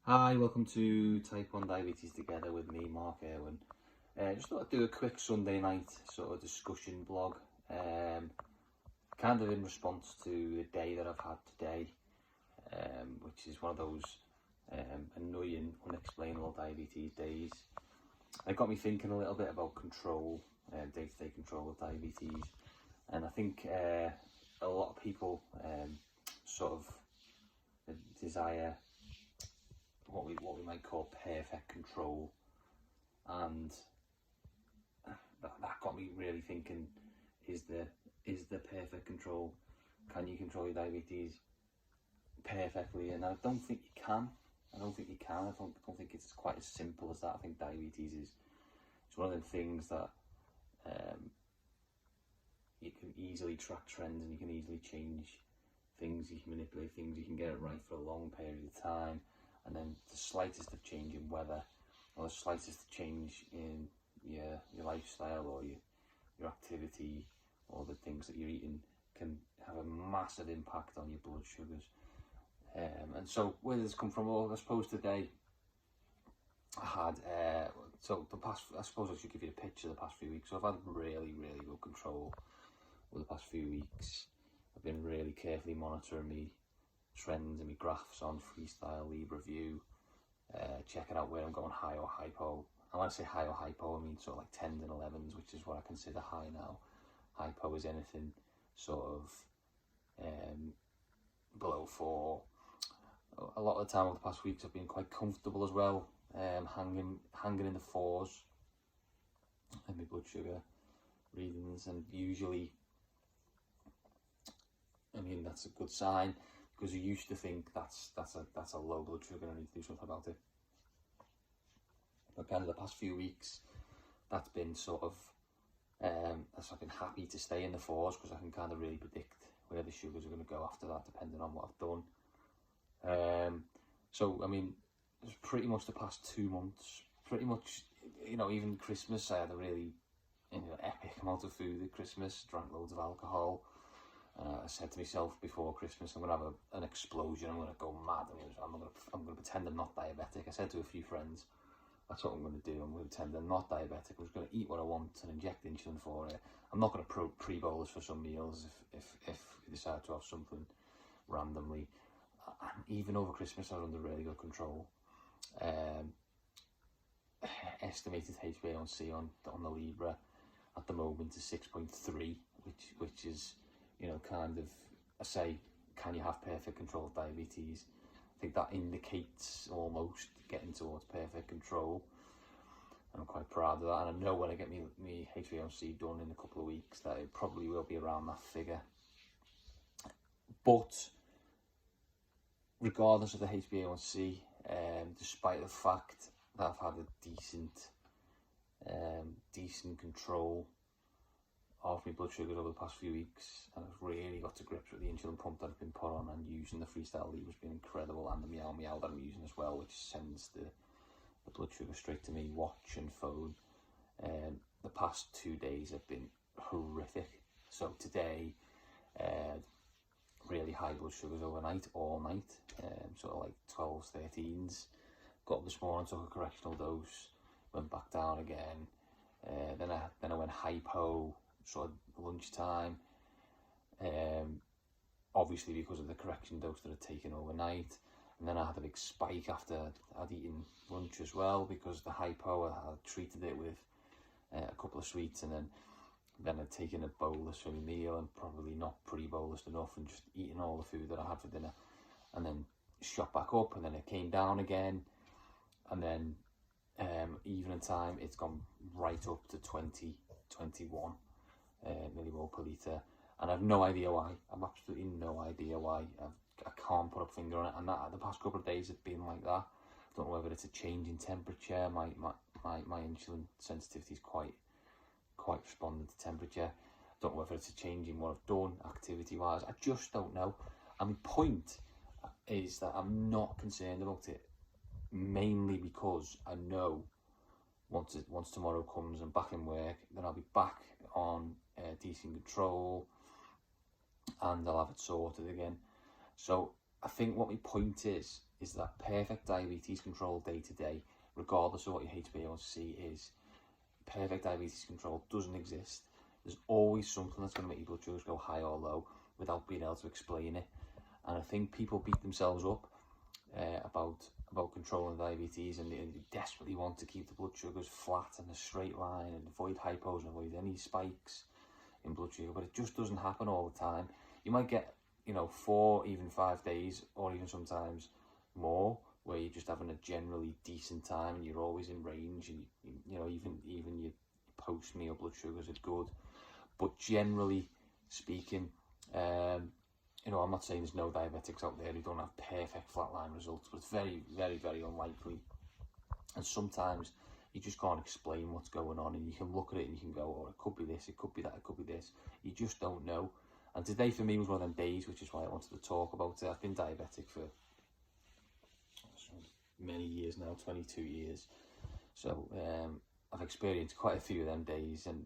Hi, welcome to Type 1 Diabetes Together with me, Mark Irwin. Just thought I'd do a quick Sunday night sort of discussion blog, kind of in response to the day that I've had today, which is one of those annoying, unexplainable diabetes days. It got me thinking a little bit about control, day-to-day control of diabetes, and I think a lot of people sort of desire what we might call perfect control, and that got me really thinking: is the perfect control? Can you control your diabetes perfectly? And I don't think you can. I don't think think it's quite as simple as that. I think diabetes is it's one of the things that you can easily track trends, and you can easily change things. You can manipulate things. You can get it right for a long period of time, and then the slightest of change in weather, or the slightest change in your lifestyle, or your activity, or the things that you're eating, can have a massive impact on your blood sugars. And so where does this come from? Well, I suppose today I had I suppose I should give you a picture of the past few weeks. So I've had really good control over the past few weeks. I've been really carefully monitoring me trends and my graphs on Freestyle Libre View, checking out where I'm going high or hypo. And when I say high or hypo, I mean sort of like 10s and 11s, which is what I consider high now. Hypo is anything sort of below 4. A lot of the time over the past weeks I've been quite comfortable as well, hanging in the 4s and my blood sugar readings, and usually, I mean, that's a good sign, because you used to think that's a low blood sugar and I need to do something about it. But kind of the past few weeks, that's been sort of I've been happy to stay in the 4s, because I can kind of really predict where the sugars are going to go after that, depending on what I've done. So I mean, it's pretty much the past 2 months, pretty much, even Christmas, I had a really epic amount of food at Christmas, drank loads of alcohol. I said to myself before Christmas, I'm going to have an explosion, I'm going to go mad, I'm going to pretend I'm not diabetic. I said to a few friends, that's what I'm going to do, I'm going to pretend I'm not diabetic, I'm just going to eat what I want and inject insulin for it. I'm not going to pre-bolus for some meals if you decide to have something randomly. And even over Christmas I was under really good control. Estimated HbA1c on the Libre at the moment is 6.3, which is, kind of, I say, can you have perfect control of diabetes? I think that indicates almost getting towards perfect control. I'm quite proud of that, and I know when I get me HbA1c done in a couple of weeks that it probably will be around that figure. But regardless of the HbA1c, despite the fact that I've had a decent control of my blood sugars over the past few weeks, and I've really got to grips with the insulin pump that I've been put on, and using the Freestyle Libre has been incredible, and the Meow Meow that I'm using as well, which sends the blood sugar straight to me, watch and phone. The past 2 days have been horrific. So today, really high blood sugars overnight, all night, sort of like 12s, 13s. Got up this morning, took a correctional dose, went back down again. Then I went hypo sort of lunchtime, obviously because of the correction dose that I'd taken overnight. And then I had a big spike after I'd eaten lunch as well, because the hypo, I treated it with a couple of sweets, and then I'd taken a bolus for my meal and probably not pre-bolused enough, and just eating all the food that I had for dinner, and then shot back up, and then it came down again, and then evening time it's gone right up to 20, 21 millimole per litre, and I've no idea why. I've absolutely no idea why. I can't put a finger on it, and that the past couple of days have been like that. I don't know whether it's a change in temperature. My insulin sensitivity is quite responding to temperature. I don't know whether it's a change in what I've done activity wise. I just don't know. And my point is that I'm not concerned about it, mainly because I know once tomorrow comes and back in work, then I'll be back on decent control, and I'll have it sorted again. So I think what my point is is that perfect diabetes control day to day, regardless of what your HbA1c is, perfect diabetes control doesn't exist. There's always something that's going to make your blood sugars go high or low without being able to explain it. And I think people beat themselves up about controlling diabetes, and they desperately want to keep the blood sugars flat and a straight line and avoid hypos and avoid any spikes in blood sugar, but it just doesn't happen all the time. You might get, 4, even 5 days, or even sometimes more, where you're just having a generally decent time and you're always in range, and even your post-meal blood sugars are good. But generally speaking, I'm not saying there's no diabetics out there who don't have perfect flatline results, but it's very, very, very unlikely. And sometimes you just can't explain what's going on, and you can look at it and you can go, oh, it could be this, it could be that, it could be this. You just don't know. And today for me was one of them days, which is why I wanted to talk about it. I've been diabetic for many years now, 22 years. So I've experienced quite a few of them days, and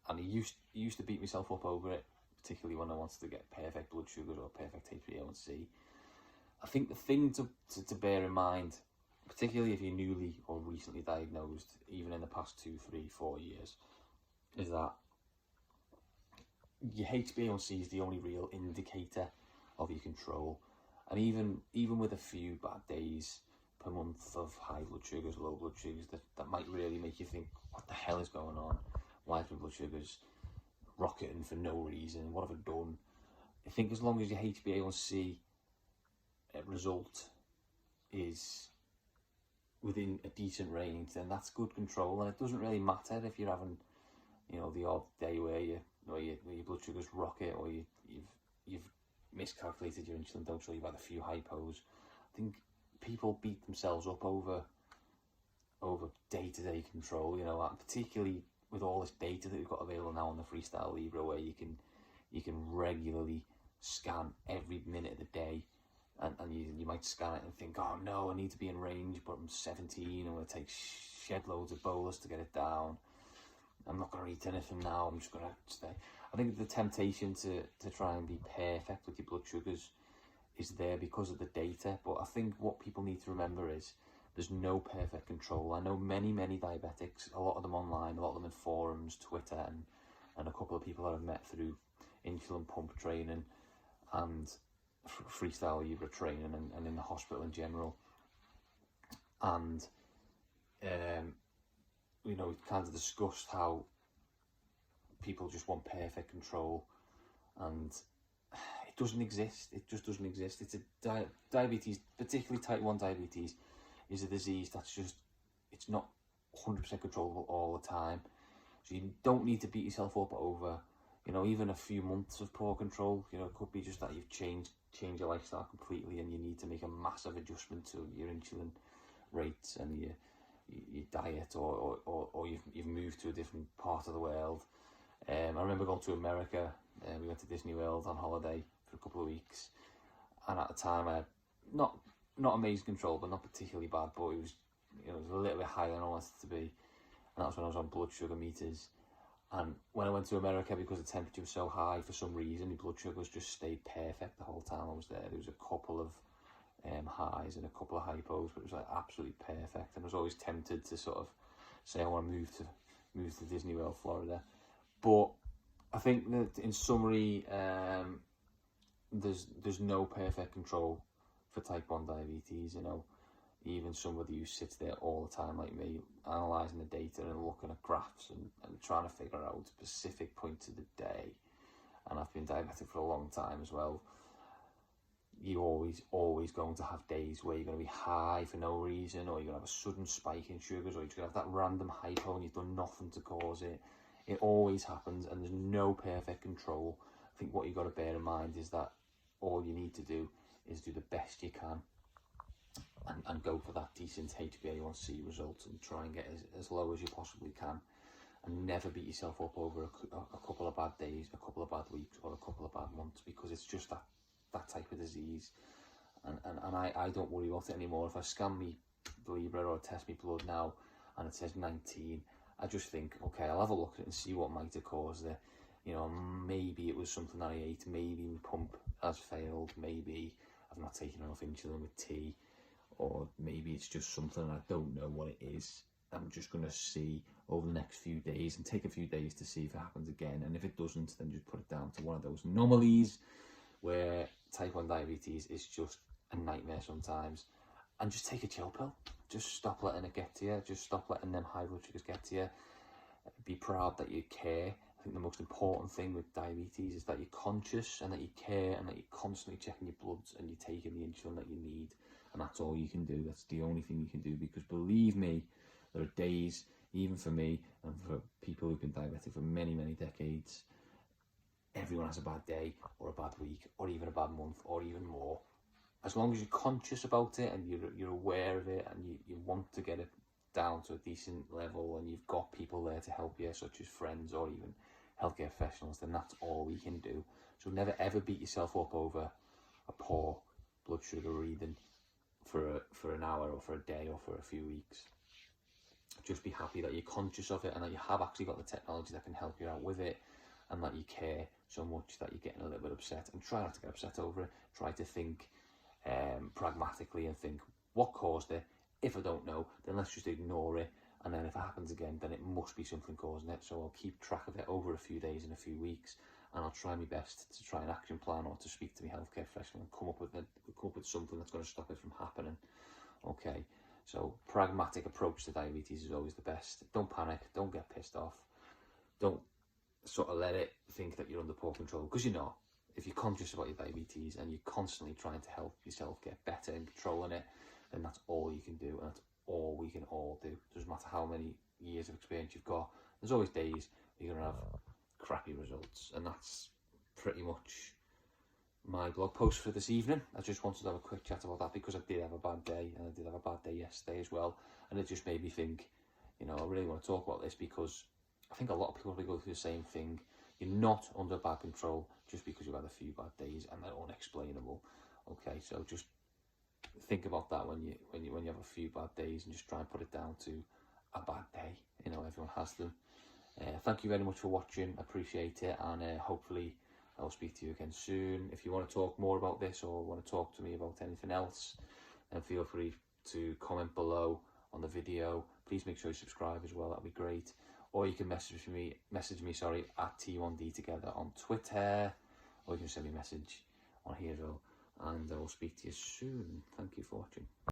I used to beat myself up over it, particularly when I wanted to get perfect blood sugars or perfect HbA1c. I think the thing to bear in mind, particularly if you're newly or recently diagnosed, even in the past 2, 3, 4 years, is that your HbA1c is the only real indicator of your control. And even with a few bad days per month of high blood sugars, low blood sugars, that might really make you think, what the hell is going on? Why is my blood sugars rocketing for no reason? What have I done? I think as long as your HbA1c result is within a decent range, then that's good control. And it doesn't really matter if you're having, the odd day where your blood sugars rocket, or you've miscalculated your insulin dose, or you've had a few hypos. I think people beat themselves up over day-to-day control, particularly with all this data that we've got available now on the Freestyle Libre, where you can regularly scan every minute of the day, and you might scan it and think, oh no, I need to be in range, but I'm 17, I'm going to take shed loads of bolus to get it down. I'm not going to eat anything now, I'm just going to stay. I think the temptation to try and be perfect with your blood sugars is there because of the data, but I think what people need to remember is there's no perfect control. I know many diabetics, a lot of them online, a lot of them in forums, Twitter, and a couple of people that I've met through insulin pump training and Freestyle Libre training, and in the hospital in general. And we've kind of discussed how people just want perfect control, and it doesn't exist. It just doesn't exist. It's a diabetes, particularly type 1 diabetes, is a disease that's just, it's not 100% controllable all the time. So you don't need to beat yourself up over, even a few months of poor control. It could be just that you've changed your lifestyle completely, and you need to make a massive adjustment to your insulin rates and your diet, or you've moved to a different part of the world. I remember going to America. We went to Disney World on holiday for a couple of weeks, and at the time I had not amazing control, but not particularly bad, but it was a little bit higher than I wanted it to be, and that was when I was on blood sugar meters. And when I went to America, because the temperature was so high, for some reason my blood sugars just stayed perfect the whole time I was there. There was a couple of highs and a couple of hypos, but it was like absolutely perfect. And I was always tempted to sort of say I want to move to Disney World, Florida. But I think that in summary, there's no perfect control for type 1 diabetes. Even somebody who sits there all the time like me, analysing the data and looking at graphs and trying to figure out specific points of the day, and I've been diabetic for a long time as well, you're always going to have days where you're going to be high for no reason, or you're going to have a sudden spike in sugars, or you're going to have that random hypo and you've done nothing to cause it. It always happens, and there's no perfect control. I think what you've got to bear in mind is that all you need to do is do the best you can, and go for that decent HbA1c result, and try and get as low as you possibly can, and never beat yourself up over a couple of bad days, a couple of bad weeks, or a couple of bad months, because it's just that type of disease. And I don't worry about it anymore. If I scan me Libre or test me blood now and it says 19, I just think, okay, I'll have a look at it and see what might have caused it. Maybe it was something that I ate, maybe my pump has failed, maybe I've not taken enough insulin with tea, or maybe it's just something I don't know what it is. I'm just going to see over the next few days and take a few days to see if it happens again. And if it doesn't, then just put it down to one of those anomalies where type 1 diabetes is just a nightmare sometimes. And just take a chill pill. Just stop letting it get to you. Just stop letting them high blood sugars get to you. Be proud that you care. I think the most important thing with diabetes is that you're conscious and that you care and that you're constantly checking your bloods and you're taking the insulin that you need. And that's all you can do. That's the only thing you can do, because believe me, there are days, even for me and for people who've been diabetic for many, many decades, everyone has a bad day or a bad week or even a bad month or even more. As long as you're conscious about it and you're aware of it and you want to get it down to a decent level and you've got people there to help you, such as friends or even healthcare professionals, then that's all we can do. So never ever beat yourself up over a poor blood sugar reading for an hour or for a day or for a few weeks. Just be happy that you're conscious of it and that you have actually got the technology that can help you out with it, and that you care so much that you're getting a little bit upset. And try not to get upset over it. Try to think pragmatically and think, what caused it? If I don't know, then let's just ignore it. And then if it happens again, then it must be something causing it. So I'll keep track of it over a few days and a few weeks, and I'll try my best to try an action plan or to speak to my healthcare professional and come up with something that's going to stop it from happening. Okay, so pragmatic approach to diabetes is always the best. Don't panic. Don't get pissed off. Don't sort of let it think that you're under poor control, because you're not. If you're conscious about your diabetes and you're constantly trying to help yourself get better and controlling it, then that's all you can do, and that's all we can all do. Doesn't matter how many years of experience you've got, there's always days you're going to have crappy results. And that's pretty much my blog post for this evening. I just wanted to have a quick chat about that because I did have a bad day, and I did have a bad day yesterday as well, and it just made me think, I really want to talk about this because I think a lot of people will go through the same thing. You're not under bad control just because you've had a few bad days and they're unexplainable. Okay, so just think about that when you have a few bad days, and just try and put it down to a bad day. Everyone has them. Thank you very much for watching. I appreciate it, and hopefully I'll speak to you again soon. If you want to talk more about this or want to talk to me about anything else, then feel free to comment below on the video. Please make sure you subscribe as well. That'd be great. Or you can message me at T1D Together on Twitter, or you can send me a message on here as well, and I will speak to you soon. Thank you for watching.